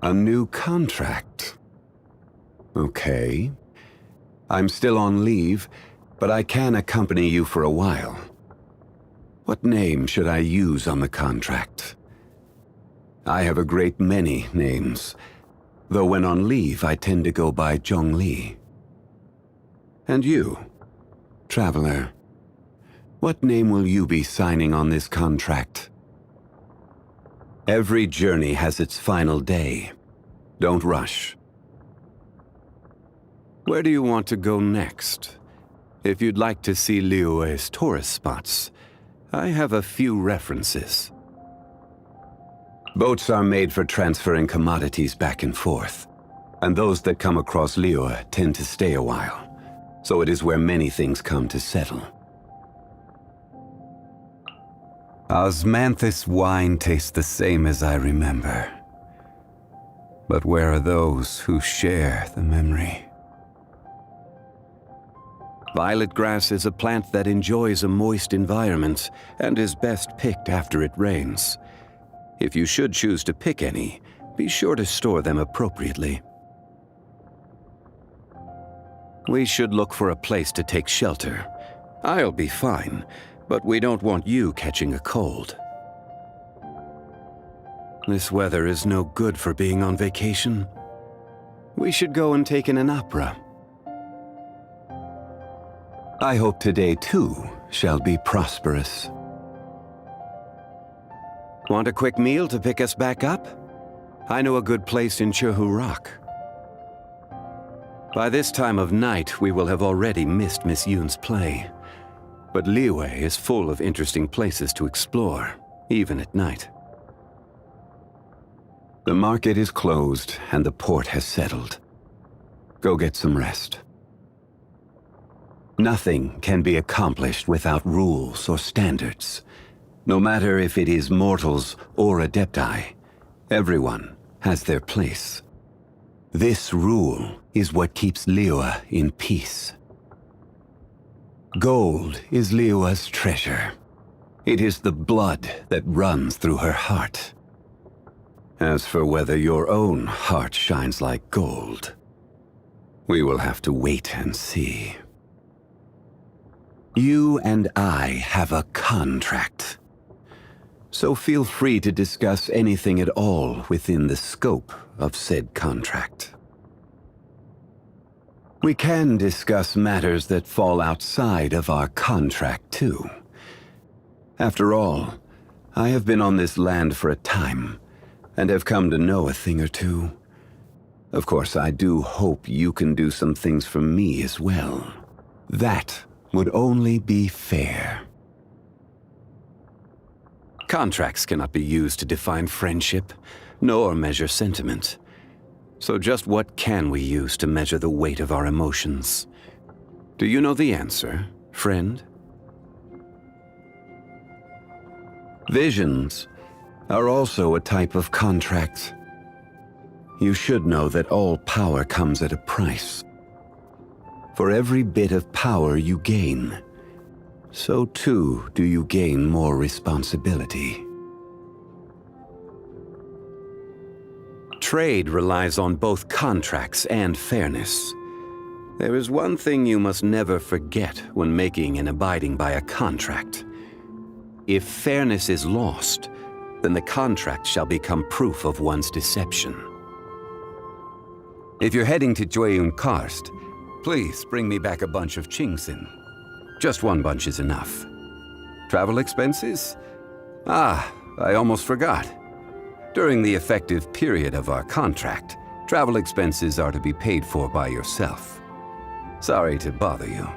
A new contract. Okay. I'm still on leave, but I can accompany you for a while. What name should I use on the contract? I have a great many names, though when on leave I tend to go by Zhongli. And you, traveler, what name will you be signing on this contract? Every journey has its final day. Don't rush. Where do you want to go next? If you'd like to see Liyue's tourist spots, I have a few references. Boats are made for transferring commodities back and forth, and those that come across Liyue tend to stay a while, so it is where many things come to settle. Osmanthus wine tastes the same as I remember. But where are those who share the memory? Violet grass is a plant that enjoys a moist environment and is best picked after it rains. If you should choose to pick any, be sure to store them appropriately. We should look for a place to take shelter. I'll be fine, but we don't want you catching a cold. This weather is no good for being on vacation. We should go and take in an opera. I hope today, too, shall be prosperous. Want a quick meal to pick us back up? I know a good place in Chehu Rock. By this time of night, we will have already missed Miss Yoon's play. But Liyue is full of interesting places to explore, even at night. The market is closed, and the port has settled. Go get some rest. Nothing can be accomplished without rules or standards. No matter if it is mortals or adepti, everyone has their place. This rule is what keeps Liyue in peace. Gold is Liyue's treasure. It is the blood that runs through her heart. As for whether your own heart shines like gold, we will have to wait and see. You and I have a contract. So feel free to discuss anything at all within the scope of said contract. We can discuss matters that fall outside of our contract, too. After all, I have been on this land for a time, and have come to know a thing or two. Of course, I do hope you can do some things for me as well. That would only be fair. Contracts cannot be used to define friendship, nor measure sentiment. So just what can we use to measure the weight of our emotions? Do you know the answer, friend? Visions are also a type of contract. You should know that all power comes at a price. For every bit of power you gain, so too do you gain more responsibility. Trade relies on both contracts and fairness. There is one thing you must never forget when making and abiding by a contract. If fairness is lost, then the contract shall become proof of one's deception. If you're heading to Jueyun Karst, please bring me back a bunch of Qingxin. Just one bunch is enough. Travel expenses? Ah, I almost forgot. During the effective period of our contract, travel expenses are to be paid for by yourself. Sorry to bother you.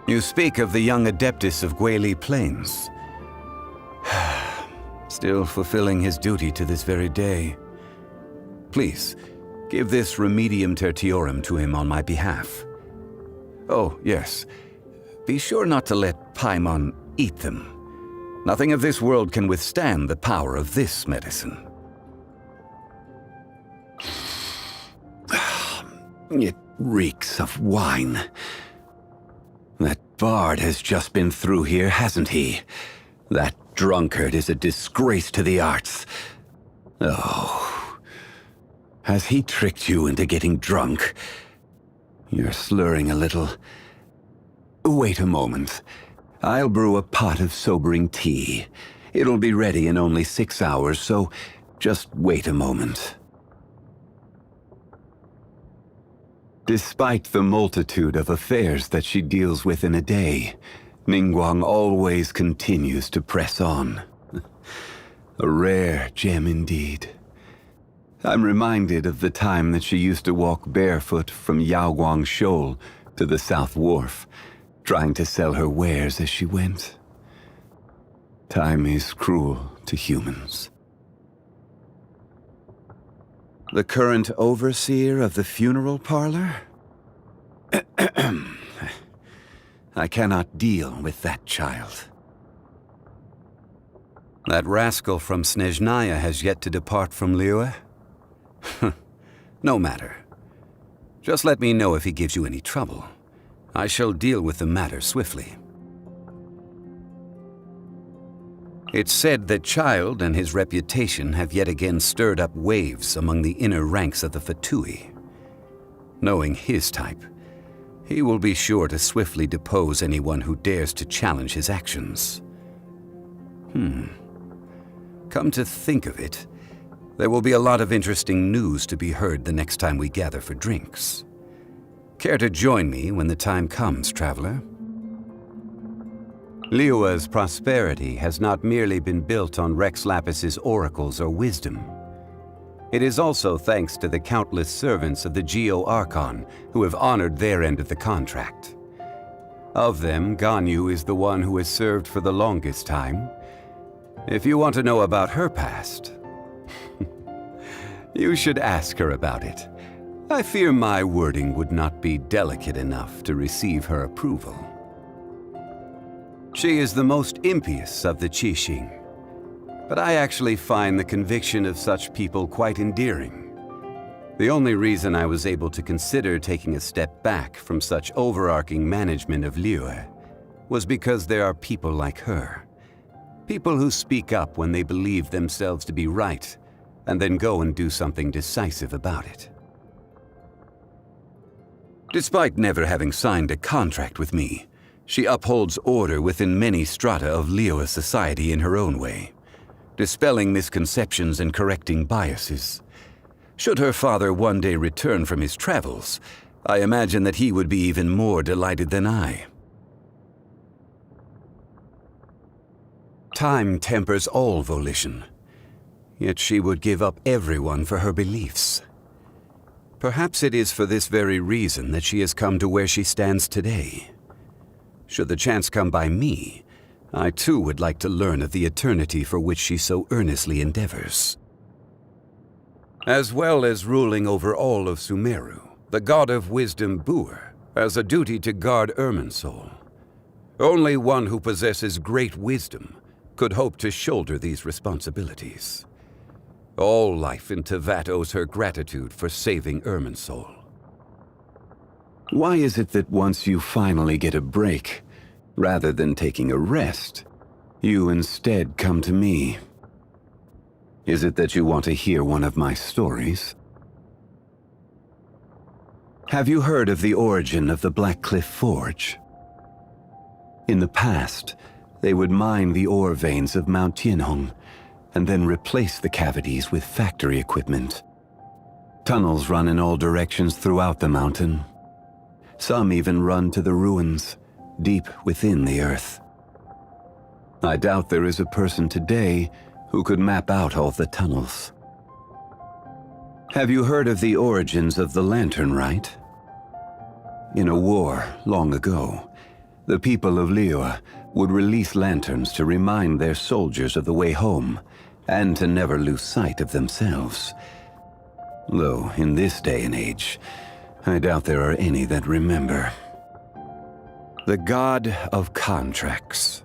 You speak of the young Adeptus of Guili Plains. Still fulfilling his duty to this very day. Please, give this Remedium Tertiorum to him on my behalf. Oh, yes. Be sure not to let Paimon eat them. Nothing of this world can withstand the power of this medicine. It reeks of wine. That bard has just been through here, hasn't he? That drunkard is a disgrace to the arts. Oh. Has he tricked you into getting drunk? You're slurring a little. Wait a moment. I'll brew a pot of sobering tea. It'll be ready in only 6 hours, so just wait a moment. Despite the multitude of affairs that she deals with in a day, Ningguang always continues to press on. A rare gem indeed. I'm reminded of the time that she used to walk barefoot from Yaoguang Shoal to the South Wharf, trying to sell her wares as she went. Time is cruel to humans. The current overseer of the funeral parlor? I cannot deal with that child. That rascal from Snezhnaya has yet to depart from Liyue? No matter. Just let me know if he gives you any trouble. I shall deal with the matter swiftly. It's said that Child and his reputation have yet again stirred up waves among the inner ranks of the Fatui. Knowing his type, he will be sure to swiftly depose anyone who dares to challenge his actions. Come to think of it, there will be a lot of interesting news to be heard the next time we gather for drinks. Care to join me when the time comes, traveler? Liyue's prosperity has not merely been built on Rex Lapis's oracles or wisdom. It is also thanks to the countless servants of the Geo-Archon who have honored their end of the contract. Of them, Ganyu is the one who has served for the longest time. If you want to know about her past, you should ask her about it. I fear my wording would not be delicate enough to receive her approval. She is the most impious of the Qixing, but I actually find the conviction of such people quite endearing. The only reason I was able to consider taking a step back from such overarching management of Liyue was because there are people like her. People who speak up when they believe themselves to be right, and then go and do something decisive about it. Despite never having signed a contract with me, she upholds order within many strata of Liyue society in her own way, dispelling misconceptions and correcting biases. Should her father one day return from his travels, I imagine that he would be even more delighted than I. Time tempers all volition, yet she would give up everyone for her beliefs. Perhaps it is for this very reason that she has come to where she stands today. Should the chance come by me, I too would like to learn of the eternity for which she so earnestly endeavors. As well as ruling over all of Sumeru, the god of wisdom Buer has a duty to guard Irminsul. Only one who possesses great wisdom could hope to shoulder these responsibilities. All life in Teyvat owes her gratitude for saving Irminsul. Why is it that once you finally get a break, rather than taking a rest, you instead come to me? Is it that you want to hear one of my stories? Have you heard of the origin of the Black Cliff Forge? In the past, they would mine the ore veins of Mount Tianhong, and then replace the cavities with factory equipment. Tunnels run in all directions throughout the mountain. Some even run to the ruins, deep within the earth. I doubt there is a person today who could map out all the tunnels. Have you heard of the origins of the Lantern Rite? In a war long ago, the people of Liyue would release lanterns to remind their soldiers of the way home, and to never lose sight of themselves. Though, in this day and age, I doubt there are any that remember. The God of Contracts.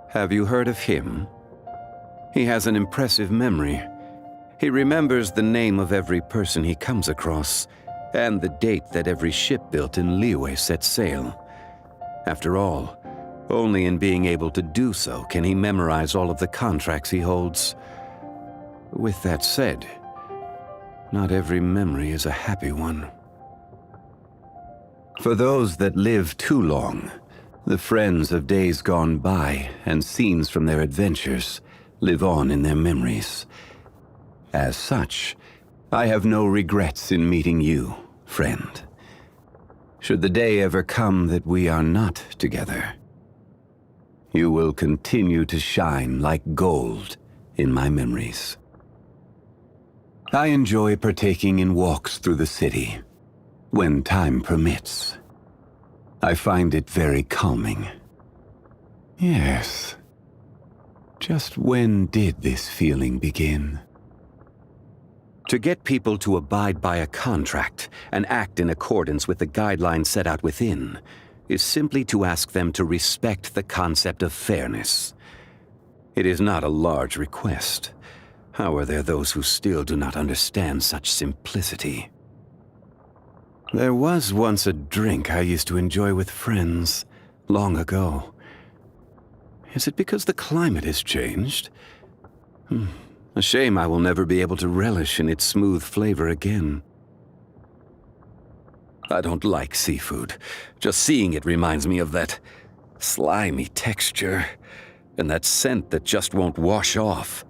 Have you heard of him? He has an impressive memory. He remembers the name of every person he comes across, and the date that every ship built in Liyue set sail. After all, only in being able to do so can he memorize all of the contracts he holds. With that said, not every memory is a happy one. For those that live too long, the friends of days gone by and scenes from their adventures live on in their memories. As such, I have no regrets in meeting you, friend. Should the day ever come that we are not together, you will continue to shine like gold in my memories. I enjoy partaking in walks through the city, when time permits. I find it very calming. Yes. Just when did this feeling begin? To get people to abide by a contract and act in accordance with the guidelines set out within is simply to ask them to respect the concept of fairness. It is not a large request. How are there those who still do not understand such simplicity? There was once a drink I used to enjoy with friends, long ago. Is it because the climate has changed? A shame I will never be able to relish in its smooth flavor again. I don't like seafood. Just seeing it reminds me of that slimy texture and that scent that just won't wash off.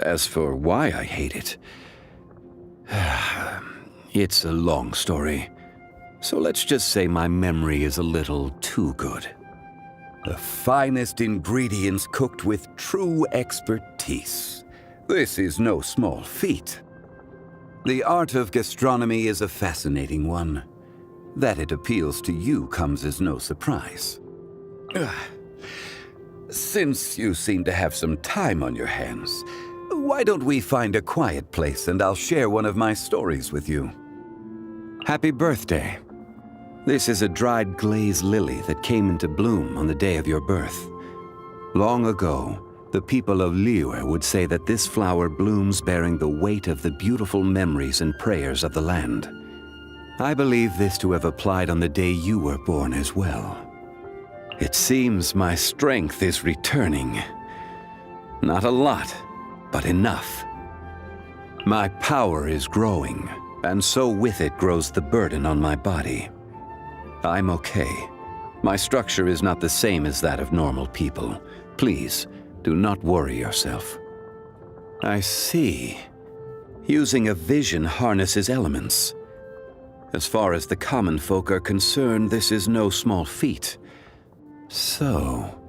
As for why I hate it, it's a long story. So let's just say my memory is a little too good. The finest ingredients cooked with true expertise. This is no small feat. The art of gastronomy is a fascinating one. That it appeals to you comes as no surprise. Since you seem to have some time on your hands, why don't we find a quiet place and I'll share one of my stories with you. Happy birthday. This is a dried glaze lily that came into bloom on the day of your birth. Long ago, the people of Liyue would say that this flower blooms bearing the weight of the beautiful memories and prayers of the land. I believe this to have applied on the day you were born as well. It seems my strength is returning. Not a lot, but enough. My power is growing, and so with it grows the burden on my body. I'm okay. My structure is not the same as that of normal people. Please, do not worry yourself. I see. Using a vision harnesses elements. As far as the common folk are concerned, this is no small feat. So,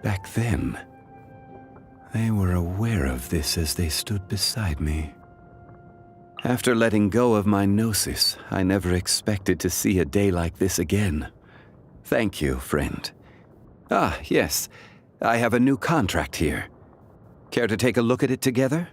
back then, they were aware of this as they stood beside me. After letting go of my gnosis, I never expected to see a day like this again. Thank you, friend. Ah, yes. I have a new contract here. Care to take a look at it together?